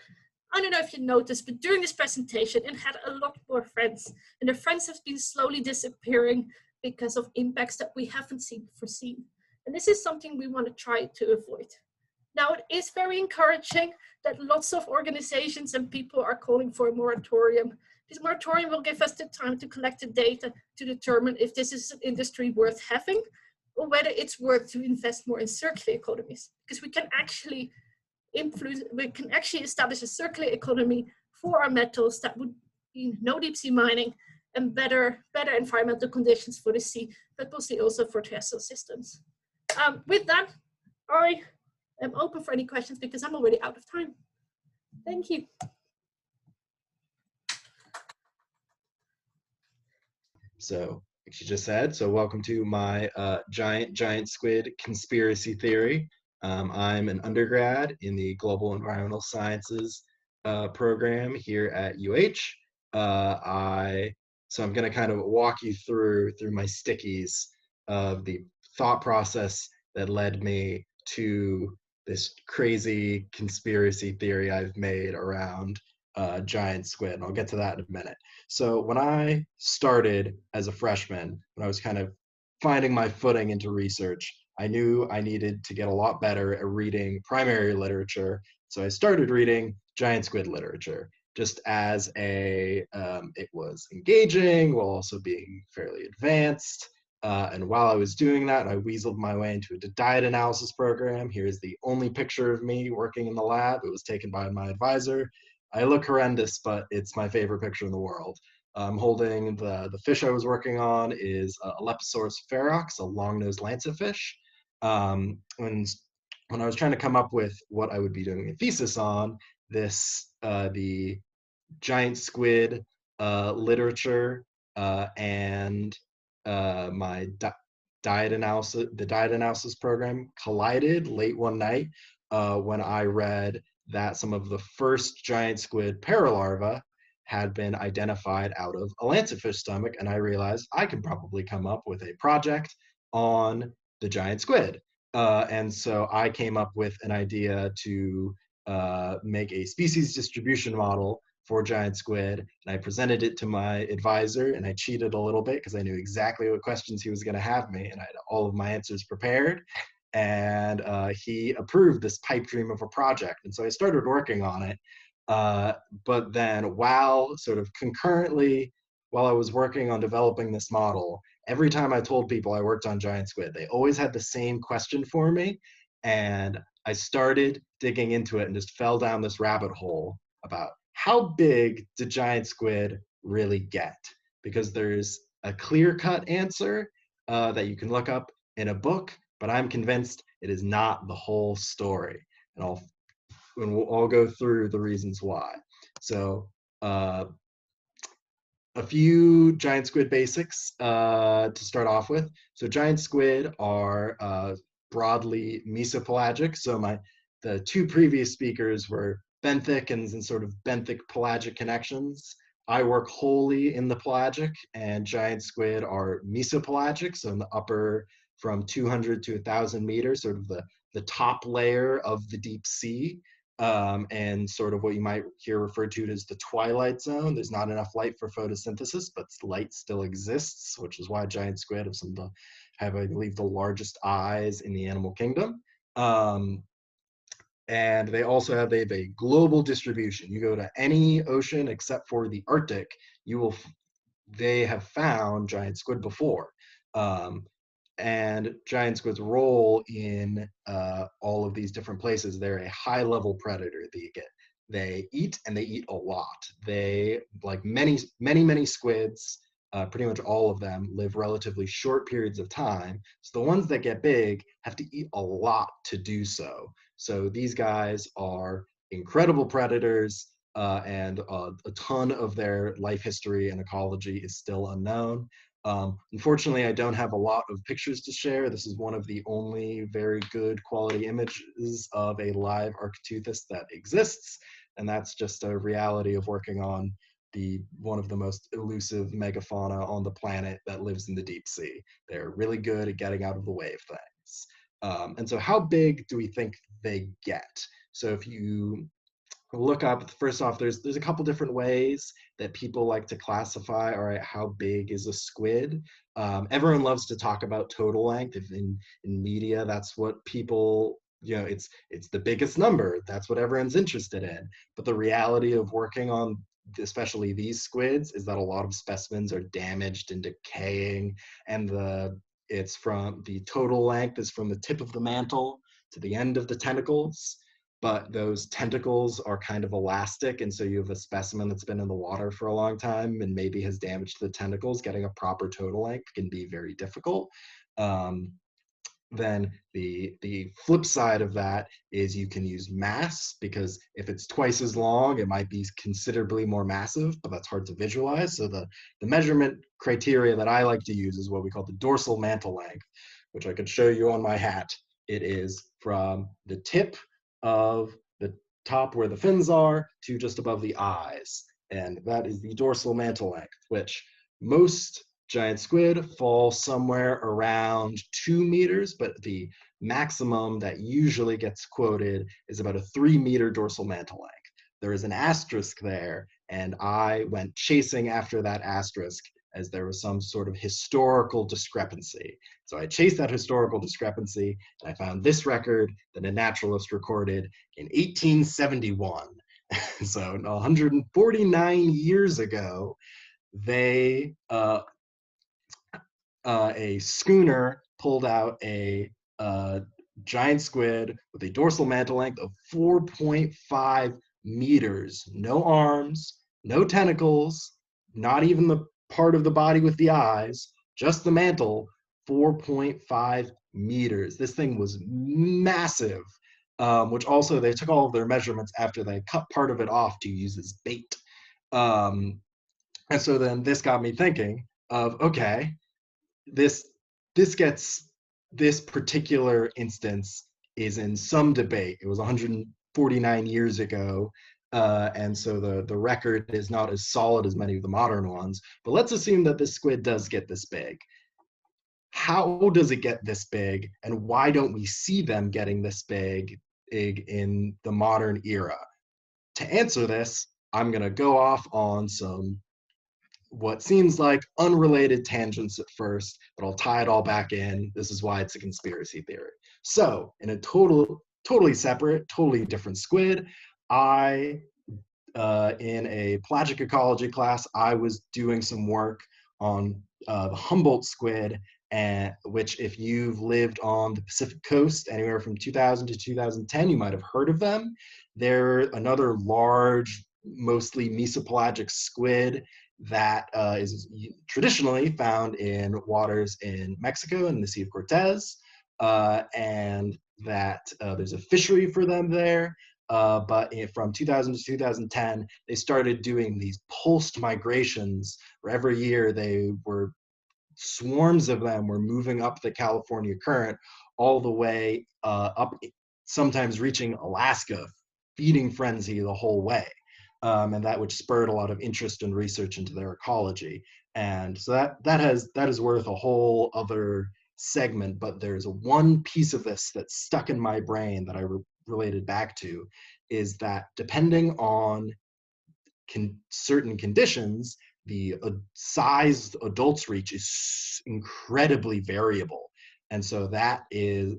I don't know if you noticed, but during this presentation, it had a lot more friends, and the friends have been slowly disappearing because of impacts that we haven't foreseen. And this is something we want to try to avoid. Now, it is very encouraging that lots of organizations and people are calling for a moratorium. This moratorium will give us the time to collect the data to determine if this is an industry worth having, or whether it's worth to invest more in circular economies, because we can actually establish a circular economy for our metals that would be no deep sea mining and better environmental conditions for the sea, but mostly also for terrestrial systems. With that, I am open for any questions because I'm already out of time. Thank you. So, like she just said, so welcome to my giant squid conspiracy theory. I'm an undergrad in the Global Environmental Sciences program here at UH. So I'm going to kind of walk you through my stickies of the thought process that led me to this crazy conspiracy theory I've made around giant squid, and I'll get to that in a minute. So when I started as a freshman, when I was kind of finding my footing into research, I knew I needed to get a lot better at reading primary literature. So I started reading giant squid literature, just as it was engaging while also being fairly advanced. And while I was doing that, I weaseled my way into a diet analysis program. Here's the only picture of me working in the lab. It was taken by my advisor. I look horrendous, but it's my favorite picture in the world. I'm holding the fish I was working on is Alepisaurus ferox, a long-nosed lancetfish. When I was trying to come up with what I would be doing a thesis on, the giant squid literature and my diet analysis program collided late one night when I read that some of the first giant squid paralarvae had been identified out of a lancetfish stomach, and I realized I could probably come up with a project on the giant squid. And so I came up with an idea to make a species distribution model for giant squid, and I presented it to my advisor, and I cheated a little bit because I knew exactly what questions he was going to have me, and I had all of my answers prepared. And he approved this pipe dream of a project. And so I started working on it. But then while I was working on developing this model, every time I told people I worked on giant squid, they always had the same question for me. And I started digging into it and just fell down this rabbit hole about how big do giant squid really get? Because there's a clear-cut answer that you can look up in a book, but I'm convinced it is not the whole story. And we'll all go through the reasons why. So a few giant squid basics to start off with. So giant squid are broadly mesopelagic. So the two previous speakers were benthic and sort of benthic pelagic connections. I work wholly in the pelagic, and giant squid are mesopelagic, so in the upper from 200 to 1,000 meters, sort of the top layer of the deep sea, and sort of what you might hear referred to as the twilight zone. There's not enough light for photosynthesis, but light still exists, which is why giant squid have I believe, the largest eyes in the animal kingdom. And they also have a global distribution. You go to any ocean except for the Arctic, they have found giant squid before. And giant squid's role in all of these different places, they're a high-level predator. They eat, and they eat a lot. They, like many squids, pretty much all of them, live relatively short periods of time. So the ones that get big have to eat a lot to do so. So these guys are incredible predators, and a ton of their life history and ecology is still unknown. Unfortunately, I don't have a lot of pictures to share. This is one of the only very good quality images of a live Architeuthis that exists, and that's just a reality of working on one of the most elusive megafauna on the planet that lives in the deep sea. They're really good at getting out of the way of things. And so how big do we think they get? So if you look up, first off, there's a couple different ways that people like to classify, all right, how big is a squid? Everyone loves to talk about total length. If in media, that's what people, it's the biggest number. That's what everyone's interested in. But the reality of working on especially these squids is that a lot of specimens are damaged and decaying, and it's from the total length is from the tip of the mantle to the end of the tentacles, but those tentacles are kind of elastic, and so you have a specimen that's been in the water for a long time and maybe has damaged the tentacles. Getting a proper total length can be very difficult. Then the flip side of that is you can use mass, because if it's twice as long, it might be considerably more massive, but that's hard to visualize. So the measurement criteria that I like to use is what we call the dorsal mantle length, which I could show you on my hat. It is from the tip of the top where the fins are to just above the eyes. And that is the dorsal mantle length, which most giant squid fall somewhere around 2 meters, but the maximum that usually gets quoted is about a 3-meter dorsal mantle length. There is an asterisk there, and I went chasing after that asterisk as there was some sort of historical discrepancy. So I chased that historical discrepancy, and I found this record that a naturalist recorded in 1871. So 149 years ago, a schooner pulled out a giant squid with a dorsal mantle length of 4.5 meters. No arms, no tentacles, not even the part of the body with the eyes, just the mantle, 4.5 meters. This thing was massive, which also they took all of their measurements after they cut part of it off to use as bait. And so then this got me thinking of, okay, this particular instance is in some debate. It was 149 years ago, and so the record is not as solid as many of the modern ones. But let's assume that this squid does get this big. How does it get this big, and why don't we see them getting this big in the modern era? To answer this, I'm going to go off on some what seems like unrelated tangents at first, but I'll tie it all back in. This is why it's a conspiracy theory. So in a totally separate, totally different squid, in a pelagic ecology class, I was doing some work on the Humboldt squid, which if you've lived on the Pacific coast anywhere from 2000 to 2010, you might have heard of them. They're another large, mostly mesopelagic squid that is traditionally found in waters in Mexico and the Sea of Cortez, and that there's a fishery for them there. But from 2000 to 2010, they started doing these pulsed migrations where every year swarms of them were moving up the California current all the way up, sometimes reaching Alaska, feeding frenzy the whole way. And that which spurred a lot of interest and research into their ecology. And so that is worth a whole other segment, but there's one piece of this that's stuck in my brain that I related back to, is that depending on certain conditions, the size adults reach is incredibly variable. And so that is,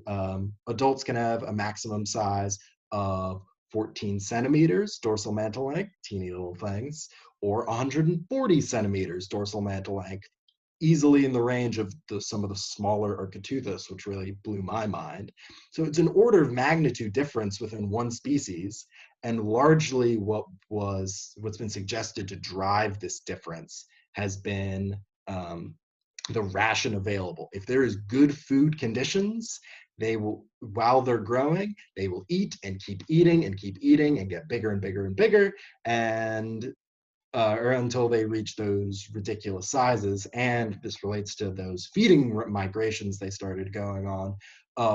adults can have a maximum size of 14 centimeters dorsal mantle length, teeny little things, or 140 centimeters dorsal mantle length, easily in the range of some of the smaller Architeuthis, which really blew my mind. So it's an order of magnitude difference within one species, and largely what's been suggested to drive this difference has been the ration available. If there is good food conditions, they will, while they're growing, they will eat and keep eating and keep eating and get bigger and bigger and bigger, and or until they reach those ridiculous sizes. And this relates to those feeding migrations they started going on.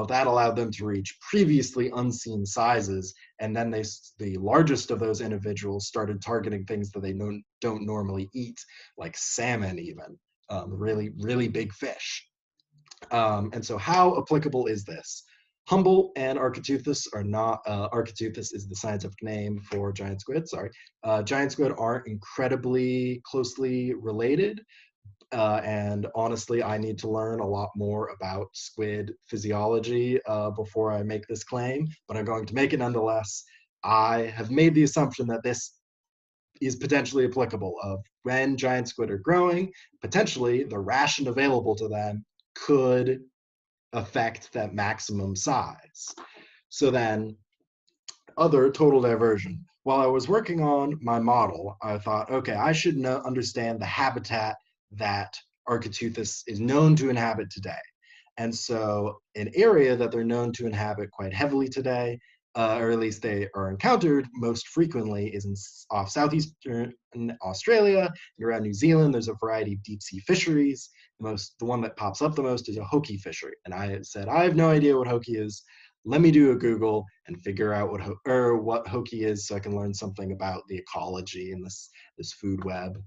That allowed them to reach previously unseen sizes, and then the largest of those individuals started targeting things that they don't normally eat, like salmon even, really, really big fish. And so how applicable is this? Humboldt and Architeuthis are not, Architeuthis is the scientific name for giant squid, sorry. Giant squid aren't incredibly closely related. And honestly, I need to learn a lot more about squid physiology before I make this claim, but I'm going to make it nonetheless. I have made the assumption that this is potentially applicable of when giant squid are growing, potentially the ration available to them could affect that maximum size. So then, other total diversion. While I was working on my model, I thought, okay, I should understand the habitat that Architeuthis is known to inhabit today. And so an area that they're known to inhabit quite heavily today, or at least they are encountered most frequently, is off southeastern Australia and around New Zealand. There's a variety of deep sea fisheries. The one that pops up the most is a hoki fishery. And I said, I have no idea what hoki is. Let me do a Google and figure out what hoki is, so I can learn something about the ecology in this food web.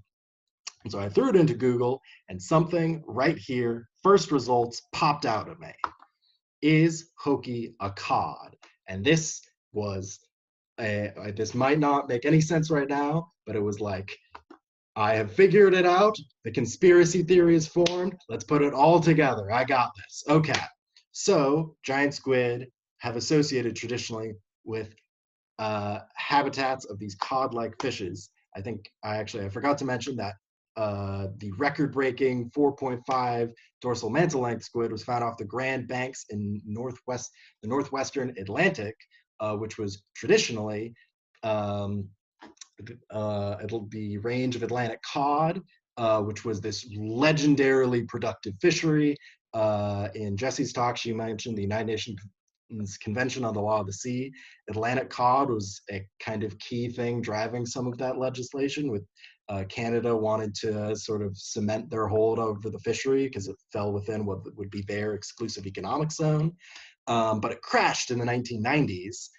And so I threw it into Google, and something right here, first results, popped out at me. Is hoki a cod? And this was this might not make any sense right now, but it was like, I have figured it out. The conspiracy theory is formed. Let's put it all together. I got this. Okay. So giant squid have associated traditionally with habitats of these cod-like fishes. I think I forgot to mention that the record-breaking 4.5 dorsal mantle-length squid was found off the Grand Banks in the northwestern Atlantic, which was traditionally the range of Atlantic cod, which was this legendarily productive fishery. In Jesse's talk, she mentioned the United Nations Convention on the Law of the Sea. Atlantic cod was a kind of key thing driving some of that legislation, with Canada wanted to sort of cement their hold over the fishery because it fell within what would be their exclusive economic zone. But it crashed in the 1990s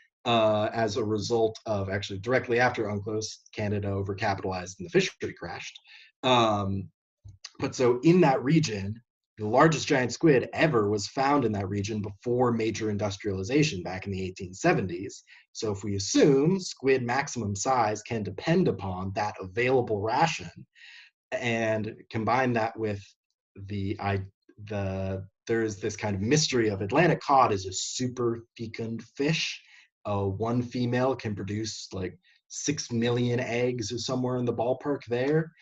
as a result of, actually directly after UNCLOS, Canada overcapitalized and the fishery crashed. But so in that region, the largest giant squid ever was found in that region before major industrialization back in the 1870s. So if we assume squid maximum size can depend upon that available ration, and combine that with there's this kind of mystery of Atlantic cod is a super fecund fish. One female can produce like 6 million eggs or somewhere in the ballpark there.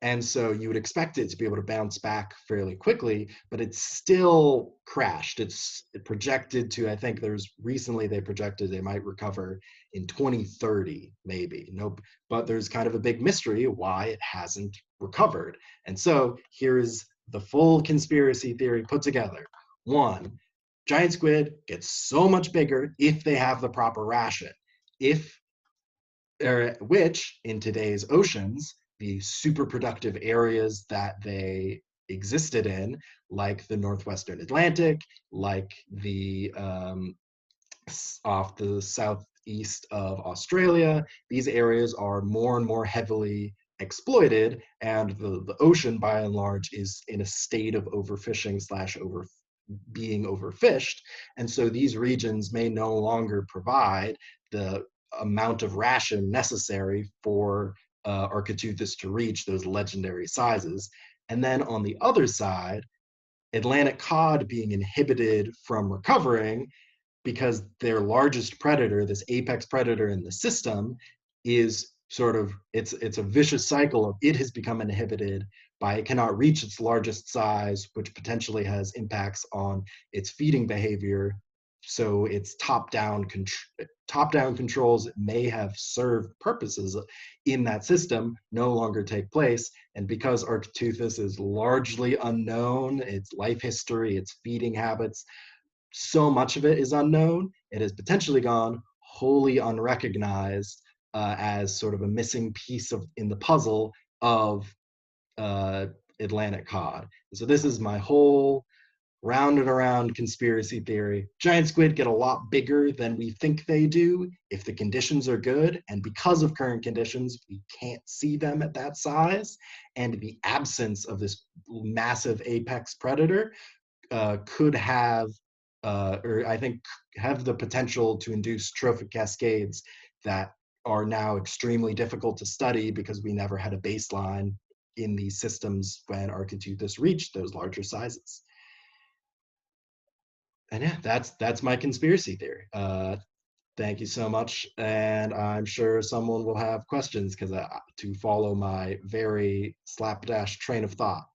And so you would expect it to be able to bounce back fairly quickly, but it's still crashed. It's projected to, I think recently they projected they might recover in 2030, maybe. Nope. But there's kind of a big mystery why it hasn't recovered. And so here's the full conspiracy theory put together. One, giant squid gets so much bigger if they have the proper ration, which in today's oceans, the super productive areas that they existed in, like the northwestern Atlantic, like the off the southeast of Australia, these areas are more and more heavily exploited, and the ocean by and large is in a state of overfishing / being overfished. And so these regions may no longer provide the amount of ration necessary for Architeuthis to reach those legendary sizes. And then on the other side, Atlantic cod being inhibited from recovering because their largest predator, this apex predator in the system, is sort of, it's a vicious cycle of it has become inhibited by it cannot reach its largest size, which potentially has impacts on its feeding behavior. So its top-down controls that may have served purposes in that system no longer take place. And because Architeuthis is largely unknown, its life history, its feeding habits, so much of it is unknown, it has potentially gone wholly unrecognized as sort of a missing piece in the puzzle of Atlantic cod. So this is my whole round and around conspiracy theory. Giant squid get a lot bigger than we think they do if the conditions are good, and because of current conditions, we can't see them at that size, and the absence of this massive apex predator could have, or I think have the potential to induce trophic cascades that are now extremely difficult to study because we never had a baseline in these systems when Architeuthis reached those larger sizes. And yeah, that's my conspiracy theory. Thank you so much, and I'm sure someone will have questions to follow my very slapdash train of thought.